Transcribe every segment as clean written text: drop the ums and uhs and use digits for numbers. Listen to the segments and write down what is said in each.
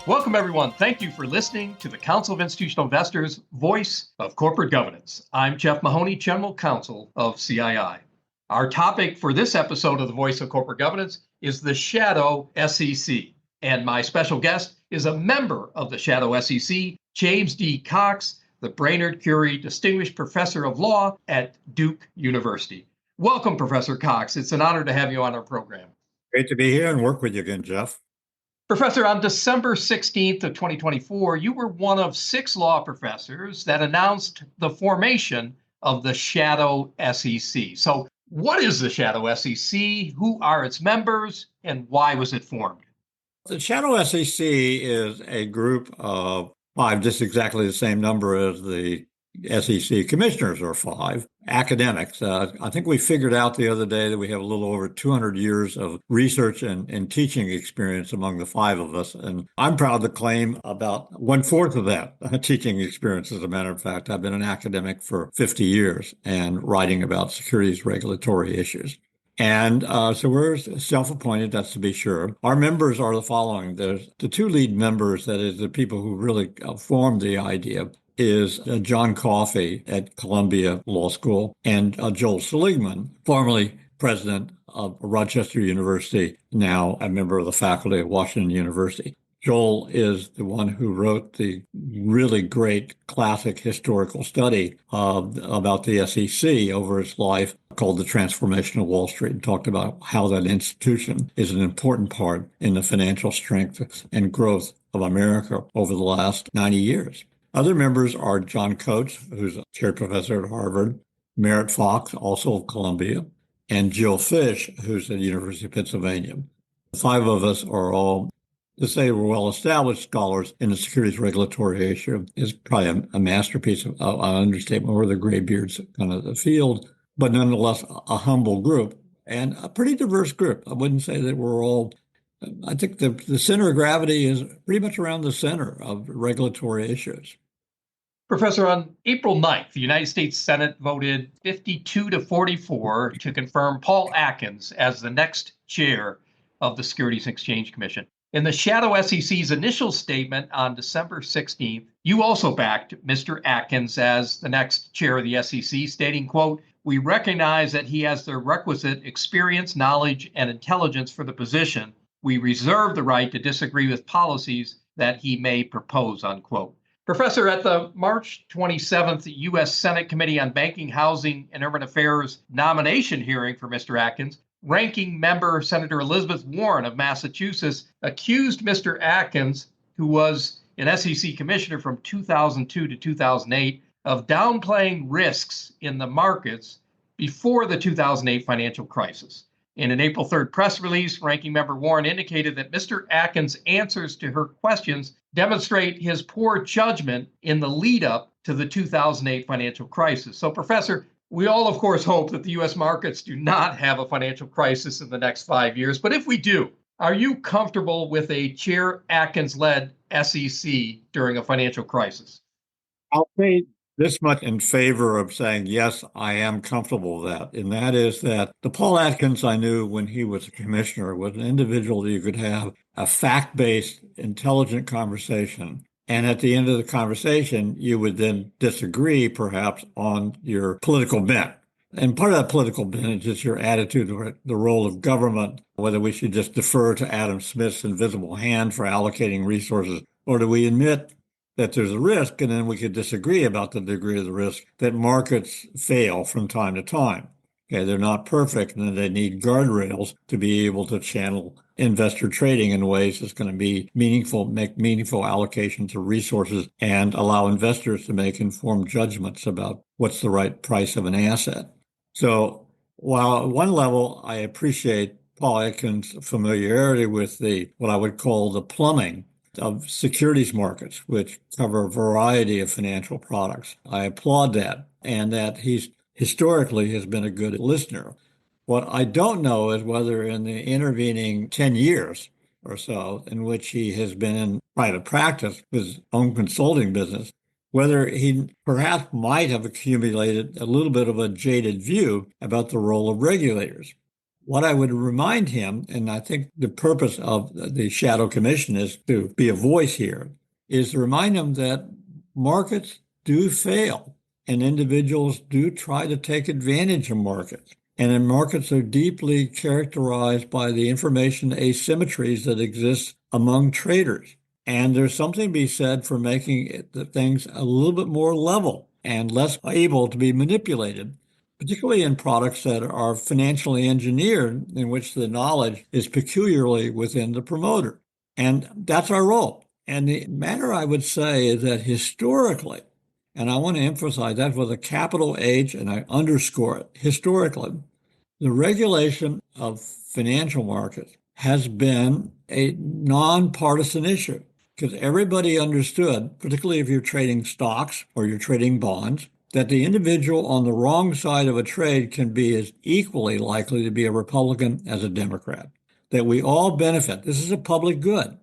Welcome, everyone. Thank you for listening to the Council of Institutional Investors, Voice of Corporate Governance. I'm Jeff Mahoney, General Counsel of CII. Our topic for this episode of the Voice of Corporate Governance is the Shadow SEC. And my special guest is a member of the Shadow SEC, James D. Cox, the Brainerd Curie Distinguished Professor of Law at Duke University. Welcome, Professor Cox. It's an honor to have you on our program. Great to be here and work with you again, Jeff. Professor, on December 16th of 2024, you were one of 6 law professors that announced the formation of the Shadow SEC. So what is the Shadow SEC? Who are its members? And why was it formed? The Shadow SEC is a group of 5, just exactly the same number as the SEC commissioners are 5, academics. I think we figured out the other day that we have a little over 200 years of research and teaching experience among the 5 of us. And I'm proud to claim about 1/4 of that teaching experience. As a matter of fact, I've been an academic for 50 years and writing about securities regulatory issues. And so we're self-appointed, that's to be sure. Our members are the following. There's the 2 lead members, that is the people who really formed the idea, is John Coffey at Columbia Law School and Joel Seligman, formerly president of Rochester University, now a member of the faculty at Washington University. Joel is the one who wrote the really great classic historical study about the SEC over its life called The Transformation of Wall Street, and talked about how that institution is an important part in the financial strength and growth of America over the last 90 years. Other members are John Coates, who's a chair professor at Harvard, Merritt Fox, also of Columbia, and Jill Fish, who's at the University of Pennsylvania. The 5 of us are all, to say we're well-established scholars in the securities regulatory issue is probably a masterpiece of an understatement. We're the graybeards kind of the field, but nonetheless a humble group and a pretty diverse group. I wouldn't say that we're all, I think the center of gravity is pretty much around the center of regulatory issues. Professor, on April 9th, the United States Senate voted 52-44 to confirm Paul Atkins as the next chair of the Securities and Exchange Commission. In the Shadow SEC's initial statement on December 16th, you also backed Mr. Atkins as the next chair of the SEC, stating, quote, "We recognize that he has the requisite experience, knowledge, and intelligence for the position. We reserve the right to disagree with policies that he may propose," unquote. Professor, at the March 27th U.S. Senate Committee on Banking, Housing, and Urban Affairs nomination hearing for Mr. Atkins, ranking member Senator Elizabeth Warren of Massachusetts accused Mr. Atkins, who was an SEC commissioner from 2002 to 2008, of downplaying risks in the markets before the 2008 financial crisis. In an April 3rd press release, ranking member Warren indicated that Mr. Atkins' answers to her questions demonstrate his poor judgment in the lead up to the 2008 financial crisis. So, Professor, we all, of course, hope that the U.S. markets do not have a financial crisis in the next 5 years. But if we do, are you comfortable with a Chair Atkins-led SEC during a financial crisis? I'll say this much in favor of saying, yes, I am comfortable with that. And that is that the Paul Atkins I knew when he was a commissioner was an individual that you could have a fact-based, intelligent conversation. And at the end of the conversation, you would then disagree, perhaps, on your political bent. And part of that political bent is just your attitude to the role of government, whether we should just defer to Adam Smith's invisible hand for allocating resources, or do we admit that there's a risk, and then we could disagree about the degree of the risk, that markets fail from time to time. Okay, they're not perfect, and they need guardrails to be able to channel investor trading in ways that's going to be meaningful, make meaningful allocations of resources, and allow investors to make informed judgments about what's the right price of an asset. So while at one level I appreciate Paul Atkins' familiarity with what I would call the plumbing of securities markets, which cover a variety of financial products, I applaud that, and that he's historically has been a good listener. What I don't know is whether in the intervening 10 years or so in which he has been in private practice, his own consulting business, whether he perhaps might have accumulated a little bit of a jaded view about the role of regulators. What I would remind him, and I think the purpose of the Shadow Commission is to be a voice here, is to remind him that markets do fail and individuals do try to take advantage of markets. And then markets are deeply characterized by the information asymmetries that exist among traders. And there's something to be said for making the things a little bit more level and less able to be manipulated, particularly in products that are financially engineered, in which the knowledge is peculiarly within the promoter. And that's our role. And the matter I would say is that historically, and I want to emphasize that with a capital H, and I underscore it, historically, the regulation of financial markets has been a nonpartisan issue because everybody understood, particularly if you're trading stocks or you're trading bonds, that the individual on the wrong side of a trade can be as equally likely to be a Republican as a Democrat. That we all benefit. This is a public good.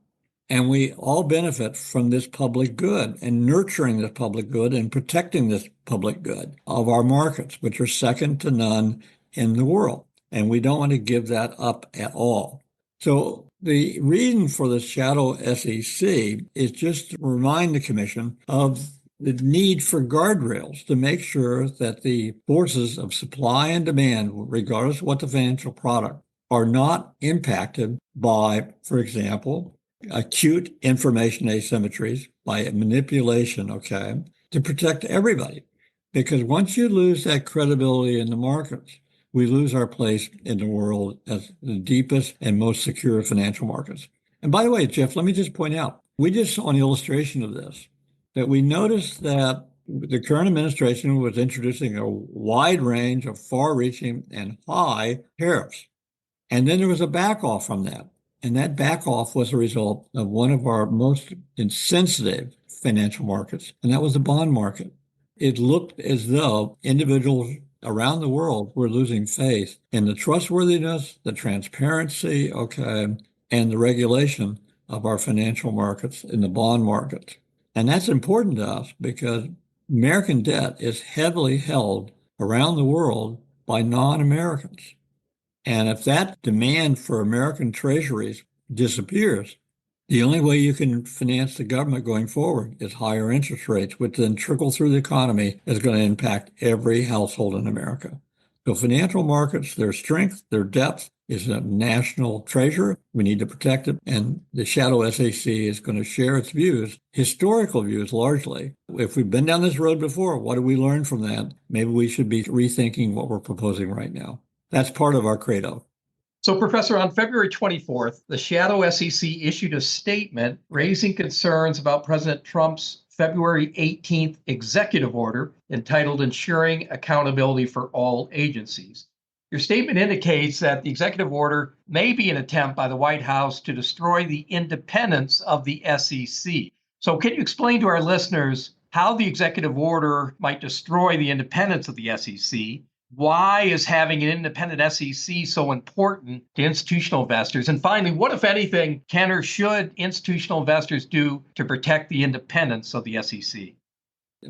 And we all benefit from this public good and nurturing this public good and protecting this public good of our markets, which are second to none in the world. And we don't want to give that up at all. So the reason for the shadow SEC is just to remind the Commission of the need for guardrails to make sure that the forces of supply and demand, regardless of what the financial product, are not impacted by, for example, acute information asymmetries, by manipulation, okay, to protect everybody. Because once you lose that credibility in the markets, we lose our place in the world as the deepest and most secure financial markets. And by the way, Jeff, let me just point out, we just saw an illustration of this, that we noticed that the current administration was introducing a wide range of far-reaching and high tariffs. And then there was a back off from that. And that back off was a result of one of our most insensitive financial markets, and that was the bond market. It looked as though individuals around the world were losing faith in the trustworthiness, the transparency, okay, and the regulation of our financial markets in the bond markets. And that's important to us because American debt is heavily held around the world by non-Americans. And if that demand for American treasuries disappears, the only way you can finance the government going forward is higher interest rates, which then trickle through the economy is going to impact every household in America. So financial markets, their strength, their depth is a national treasure. We need to protect it. And the shadow SEC is going to share its views, historical views largely. If we've been down this road before, what do we learn from that? Maybe we should be rethinking what we're proposing right now. That's part of our credo. So, Professor, on February 24th, the shadow SEC issued a statement raising concerns about President Trump's February 18th executive order entitled Ensuring Accountability for All Agencies. Your statement indicates that the executive order may be an attempt by the White House to destroy the independence of the SEC. So can you explain to our listeners how the executive order might destroy the independence of the SEC? Why is having an independent SEC so important to institutional investors? And finally, what, if anything, can or should institutional investors do to protect the independence of the SEC?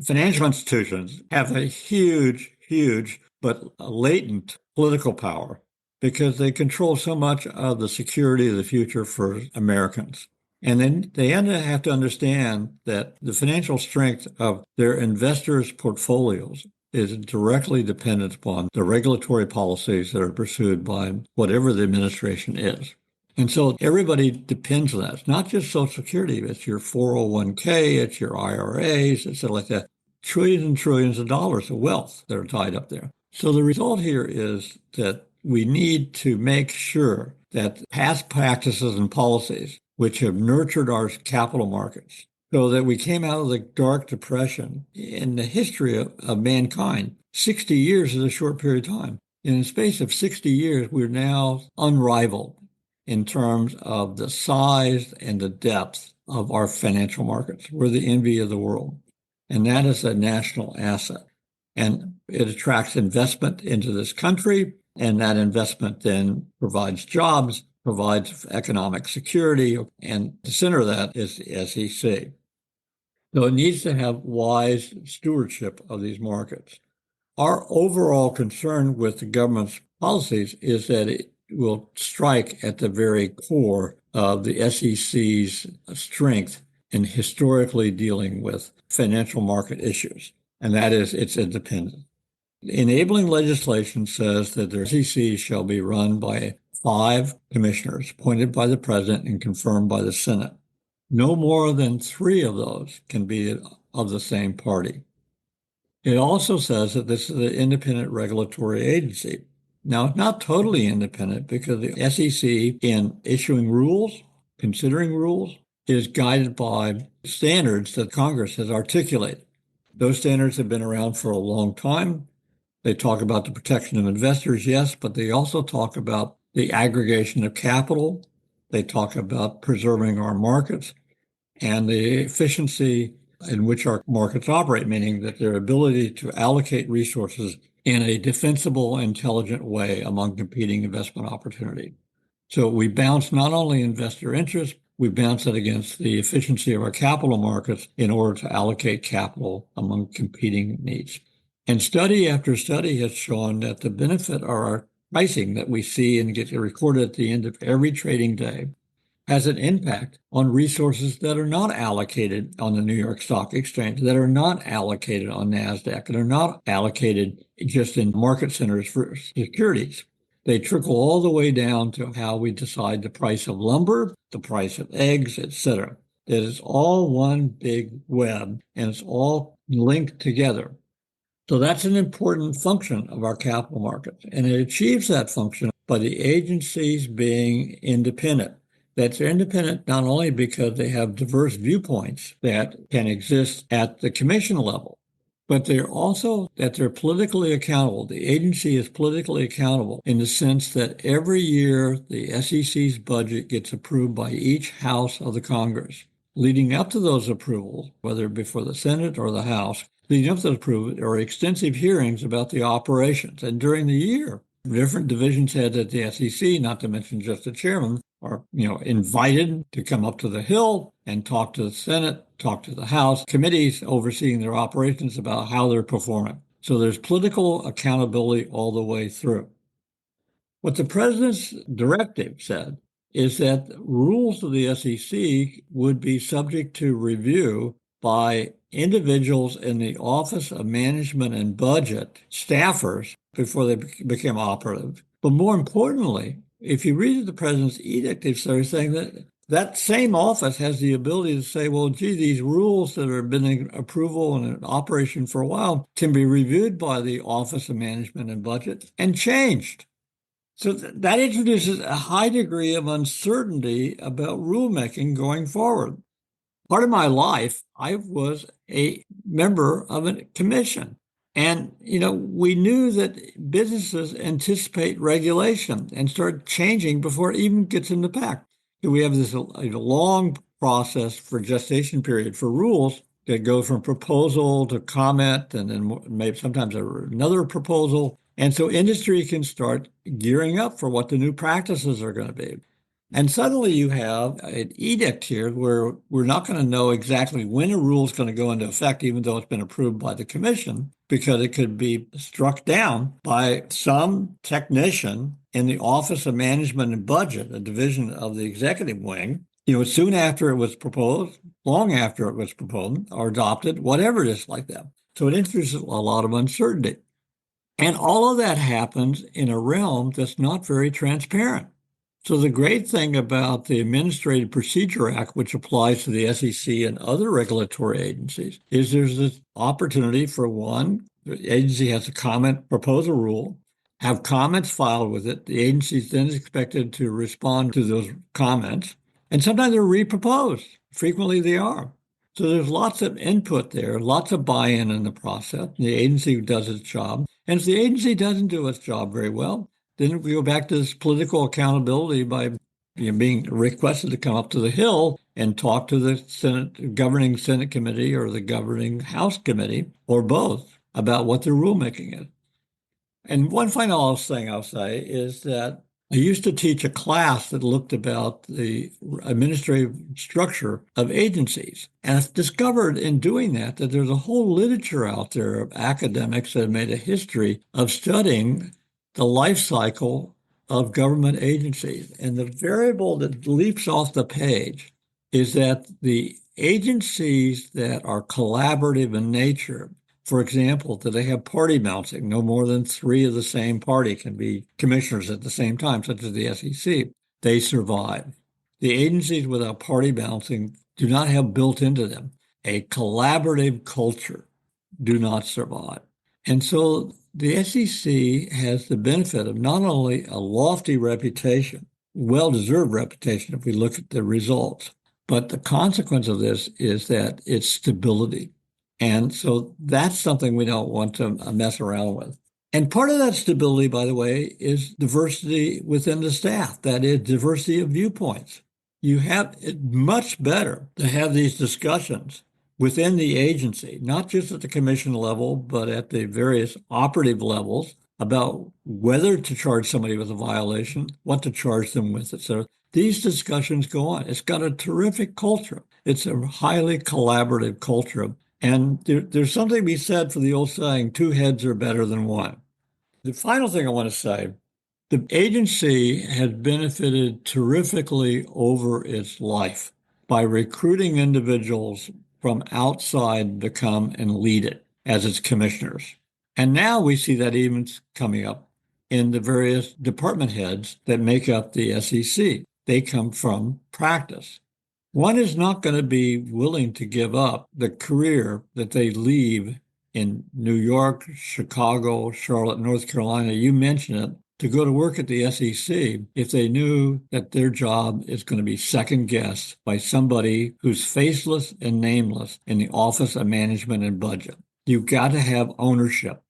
Financial institutions have a huge, but latent political power because they control so much of the security of the future for Americans. And then they have to understand that the financial strength of their investors' portfolios is directly dependent upon the regulatory policies that are pursued by whatever the administration is. And so everybody depends on that. It's not just Social Security, it's your 401k, it's your IRAs, it's like that. Trillions and trillions of dollars of wealth that are tied up there. So the result here is that we need to make sure that past practices and policies, which have nurtured our capital markets, so that we came out of the Dark Depression in the history of mankind. 60 years is a short period of time. In the space of 60 years, we're now unrivaled in terms of the size and the depth of our financial markets. We're the envy of the world. And that is a national asset. And it attracts investment into this country. And that investment then provides jobs, provides economic security. And the center of that is the SEC. So it needs to have wise stewardship of these markets. Our overall concern with the government's policies is that will strike at the very core of the SEC's strength in historically dealing with financial market issues, and that is its independence. Enabling legislation says that the SEC shall be run by 5 commissioners appointed by the president and confirmed by the Senate. No more than 3 of those can be of the same party. It also says that this is an independent regulatory agency. Now, it's not totally independent because the SEC, in issuing rules, considering rules, is guided by standards that Congress has articulated. Those standards have been around for a long time. They talk about the protection of investors, yes, but they also talk about the aggregation of capital. They talk about preserving our markets and the efficiency in which our markets operate, meaning that their ability to allocate resources in a defensible, intelligent way among competing investment opportunities. So we balance not only investor interest, we balance it against the efficiency of our capital markets in order to allocate capital among competing needs. And study after study has shown that the benefit of our pricing that we see and get recorded at the end of every trading day has an impact on resources that are not allocated on the New York Stock Exchange, that are not allocated on NASDAQ, and are not allocated just in market centers for securities. They trickle all the way down to how we decide the price of lumber, the price of eggs, etc. It is all one big web, and it's all linked together. So that's an important function of our capital markets, and it achieves that function by the agencies being independent. That's independent not only because they have diverse viewpoints that can exist at the commission level, but they're also that they're politically accountable. The agency is politically accountable in the sense that every year the SEC's budget gets approved by each house of the Congress. Leading up to those approvals, whether before the Senate or the House, leading up to those approvals are extensive hearings about the operations. And during the year, different divisions heads at the SEC, not to mention just the chairman, are invited to come up to the Hill and talk to the Senate, talk to the House committees overseeing their operations about how they're performing. So there's political accountability all the way through. What the president's directive said is that rules of the SEC would be subject to review by individuals in the Office of Management and Budget, staffers, before they became operative. But more importantly, if you read the president's edict, they're saying that that same office has the ability to say, well, gee, these rules that have been in approval and in operation for a while can be reviewed by the Office of Management and Budget and changed. So that introduces a high degree of uncertainty about rulemaking going forward. Part of my life, I was a member of a commission. And, we knew that businesses anticipate regulation and start changing before it even gets into effect. We have this long process for gestation period for rules that go from proposal to comment and then maybe sometimes another proposal. And so industry can start gearing up for what the new practices are going to be. And suddenly you have an edict here where we're not going to know exactly when a rule is going to go into effect, even though it's been approved by the commission, because it could be struck down by some technician in the Office of Management and Budget, a division of the executive wing, soon after it was proposed, long after it was proposed or adopted, whatever it is like that. So it introduces a lot of uncertainty. And all of that happens in a realm that's not very transparent. So the great thing about the Administrative Procedure Act, which applies to the SEC and other regulatory agencies, is there's this opportunity for one, the agency has to propose a rule, have comments filed with it. The agency is then expected to respond to those comments, and sometimes they're reproposed. Frequently they are. So there's lots of input there, lots of buy-in in the process. The agency does its job. And if the agency doesn't do its job very well, then we go back to this political accountability by being requested to come up to the Hill and talk to the governing Senate committee or the governing House committee or both about what their rulemaking is. And one final thing I'll say is that I used to teach a class that looked about the administrative structure of agencies. And I've discovered in doing that there's a whole literature out there of academics that have made a history of studying the life cycle of government agencies. And the variable that leaps off the page is that the agencies that are collaborative in nature, for example, that they have party bouncing, no more than three of the same party can be commissioners at the same time, such as the SEC, they survive. The agencies without party bouncing do not have built into them a collaborative culture, do not survive. And so the SEC has the benefit of not only a lofty reputation, well-deserved reputation if we look at the results, but the consequence of this is that it's stability. And so that's something we don't want to mess around with. And part of that stability, by the way, is diversity within the staff. That is diversity of viewpoints. You have it much better to have these discussions within the agency, not just at the commission level, but at the various operative levels about whether to charge somebody with a violation, what to charge them with, etc. These discussions go on. It's got a terrific culture. It's a highly collaborative culture. And there's something to be said for the old saying, two heads are better than one. The final thing I want to say, the agency has benefited terrifically over its life by recruiting individuals from outside to come and lead it as its commissioners. And now we see that even coming up in the various department heads that make up the SEC. They come from practice. One is not going to be willing to give up the career that they leave in New York, Chicago, Charlotte, North Carolina. You mentioned it, to go to work at the SEC if they knew that their job is going to be second guessed by somebody who's faceless and nameless in the Office of Management and Budget. You've got to have ownership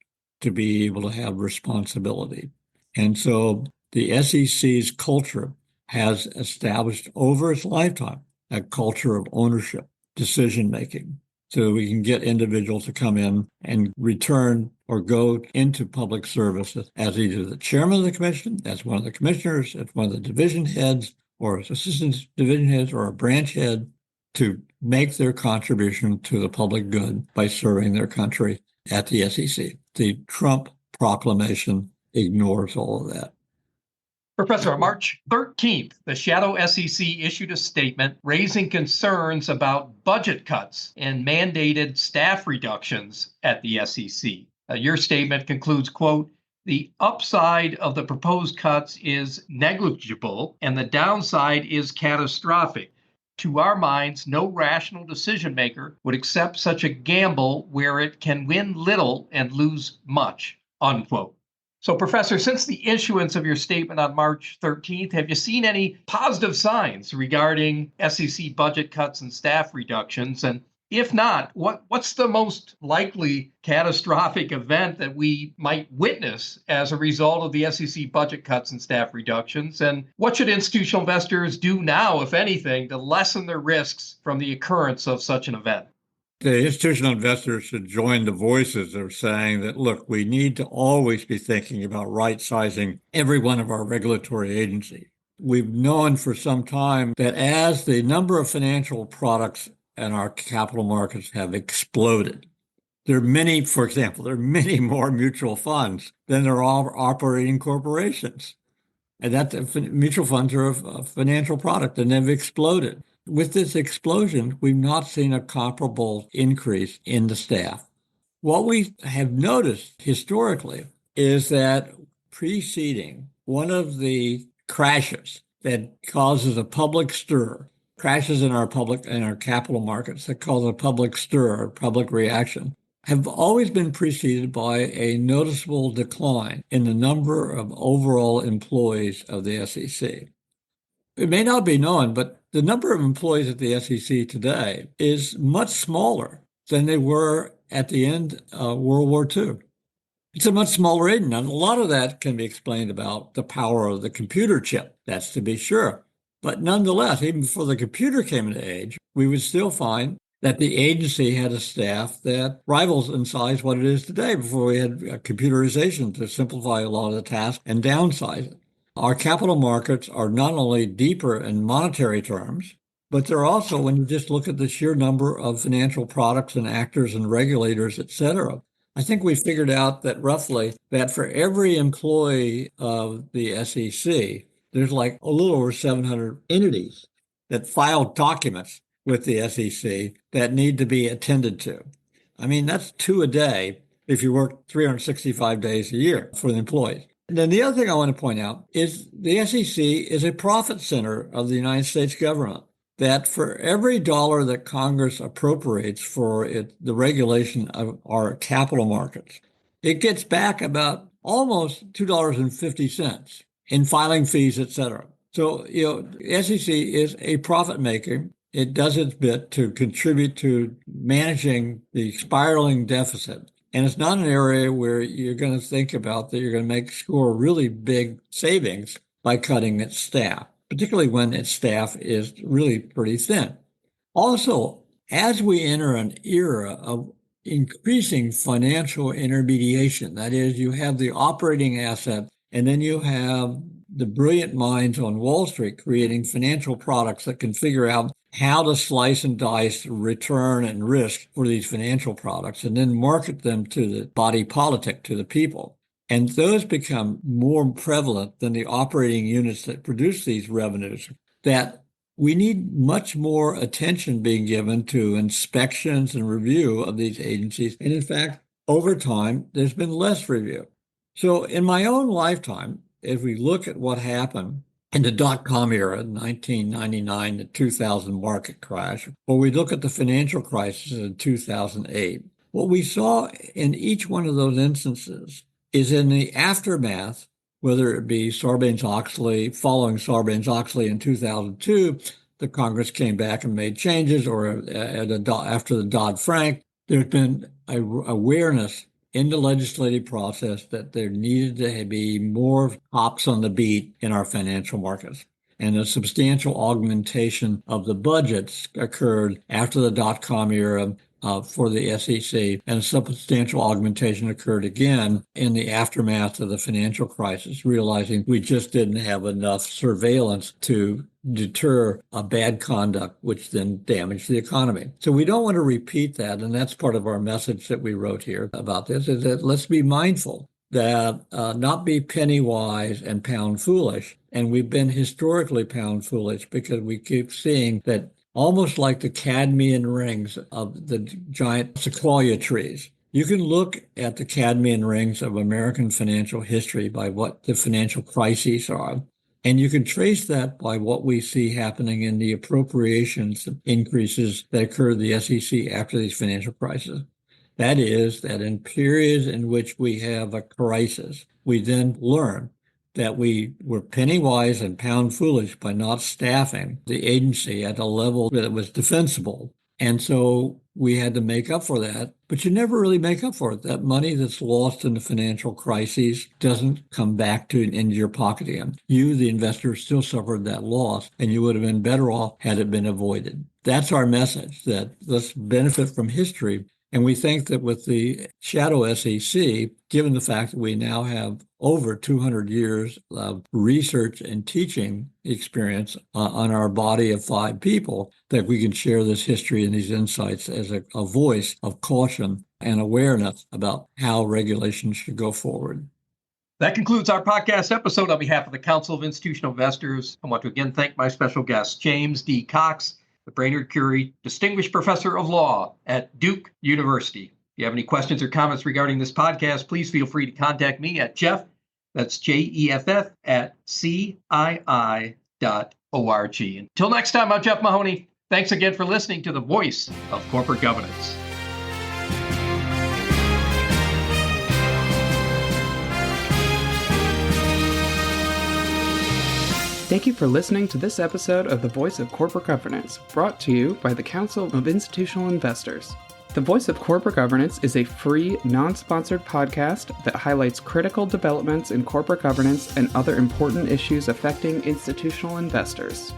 to be able to have responsibility. And so the SEC's culture has established over its lifetime a culture of ownership, decision making, so we can get individuals to come in and return or go into public service as either the chairman of the commission, as one of the commissioners, as one of the division heads, or as assistant division heads, or a branch head, to make their contribution to the public good by serving their country at the SEC. The Trump proclamation ignores all of that. Professor, on March 13th, the shadow SEC issued a statement raising concerns about budget cuts and mandated staff reductions at the SEC. Your statement concludes, quote, the upside of the proposed cuts is negligible and the downside is catastrophic. To our minds, no rational decision maker would accept such a gamble where it can win little and lose much, unquote. So, Professor, since the issuance of your statement on March 13th, have you seen any positive signs regarding SEC budget cuts and staff reductions? And if not, what's the most likely catastrophic event that we might witness as a result of the SEC budget cuts and staff reductions? And what should institutional investors do now, if anything, to lessen their risks from the occurrence of such an event? The institutional investors should join the voices that are saying that, look, we need to always be thinking about right sizing every one of our regulatory agencies. We've known for some time that as the number of financial products in our capital markets have exploded, there are many, for example, there are many more mutual funds than there are operating corporations. And that mutual funds are a financial product and they've exploded. With this explosion, we've not seen a comparable increase in the staff. What we have noticed historically is that preceding one of the crashes that causes a public stir, crashes in our capital markets that cause a public stir or public reaction, have always been preceded by a noticeable decline in the number of overall employees of the SEC. It may not be known, but the number of employees at the SEC today is much smaller than they were at the end of World War II. It's a much smaller agent. And a lot of that can be explained about the power of the computer chip. That's to be sure. But nonetheless, even before the computer came into age, we would still find that the agency had a staff that rivals in size what it is today before we had computerization to simplify a lot of the tasks and downsize it. Our capital markets are not only deeper in monetary terms, but they're also, when you just look at the sheer number of financial products and actors and regulators, et cetera, I think we figured out that roughly that for every employee of the SEC, there's like a little over 700 entities that file documents with the SEC that need to be attended to. I mean, that's two a day if you work 365 days a year for the employees. And then the other thing I want to point out is the SEC is a profit center of the United States government. That for every dollar that Congress appropriates for the regulation of our capital markets, it gets back about almost $2.50 in filing fees, et cetera. So, the SEC is a profit maker. It does its bit to contribute to managing the spiraling deficit. And it's not an area where you're going to think about that you're going to score really big savings by cutting its staff, particularly when its staff is really pretty thin. Also, as we enter an era of increasing financial intermediation, that is, you have the operating asset, and then you have the brilliant minds on Wall Street creating financial products that can figure out how to slice and dice return and risk for these financial products and then market them to the body politic, to the people. And those become more prevalent than the operating units that produce these revenues, that we need much more attention being given to inspections and review of these agencies. And in fact, over time, there's been less review. So in my own lifetime, if we look at what happened in the dot-com era, 1999 to 2000 market crash, or we look at the financial crisis in 2008, what we saw in each one of those instances is in the aftermath, whether it be Sarbanes-Oxley, following Sarbanes-Oxley in 2002, the Congress came back and made changes, or after the Dodd-Frank, there's been awareness in the legislative process that there needed to be more cops on the beat in our financial markets. And a substantial augmentation of the budgets occurred after the dot-com era for the SEC, and a substantial augmentation occurred again in the aftermath of the financial crisis, realizing we just didn't have enough surveillance to deter a bad conduct, which then damaged the economy. So we don't want to repeat that, and that's part of our message that we wrote here about this, is that let's be mindful that not be penny wise and pound foolish. And we've been historically pound foolish because we keep seeing that almost like the Cadmean rings of the giant sequoia trees. You can look at the Cadmean rings of American financial history by what the financial crises are, and you can trace that by what we see happening in the appropriations increases that occurred in the SEC after these financial crises. That is, that in periods in which we have a crisis, we then learn that we were penny wise and pound foolish by not staffing the agency at a level that was defensible. And so we had to make up for that, but you never really make up for it. That money that's lost in the financial crises doesn't come back into your pocket again. You, the investor, still suffered that loss, and you would have been better off had it been avoided. That's our message, that let's benefit from history. And we think that with the shadow SEC, given the fact that we now have over 200 years of research and teaching experience on our body of 5 people, that we can share this history and these insights as a voice of caution and awareness about how regulations should go forward. That concludes our podcast episode. On behalf of the Council of Institutional Investors, I want to again thank my special guest, James D. Cox, the Brainerd Curie Distinguished Professor of Law at Duke University. If you have any questions or comments regarding this podcast, please feel free to contact me at Jeff, that's JEFF, at CII.org. Until next time, I'm Jeff Mahoney. Thanks again for listening to the Voice of Corporate Governance. Thank you for listening to this episode of The Voice of Corporate Governance, brought to you by the Council of Institutional Investors. The Voice of Corporate Governance is a free, non-sponsored podcast that highlights critical developments in corporate governance and other important issues affecting institutional investors.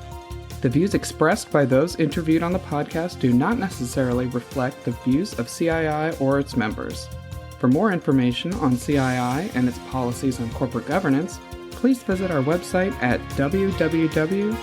The views expressed by those interviewed on the podcast do not necessarily reflect the views of CII or its members. For more information on CII and its policies on corporate governance, please visit our website at www.cii.org.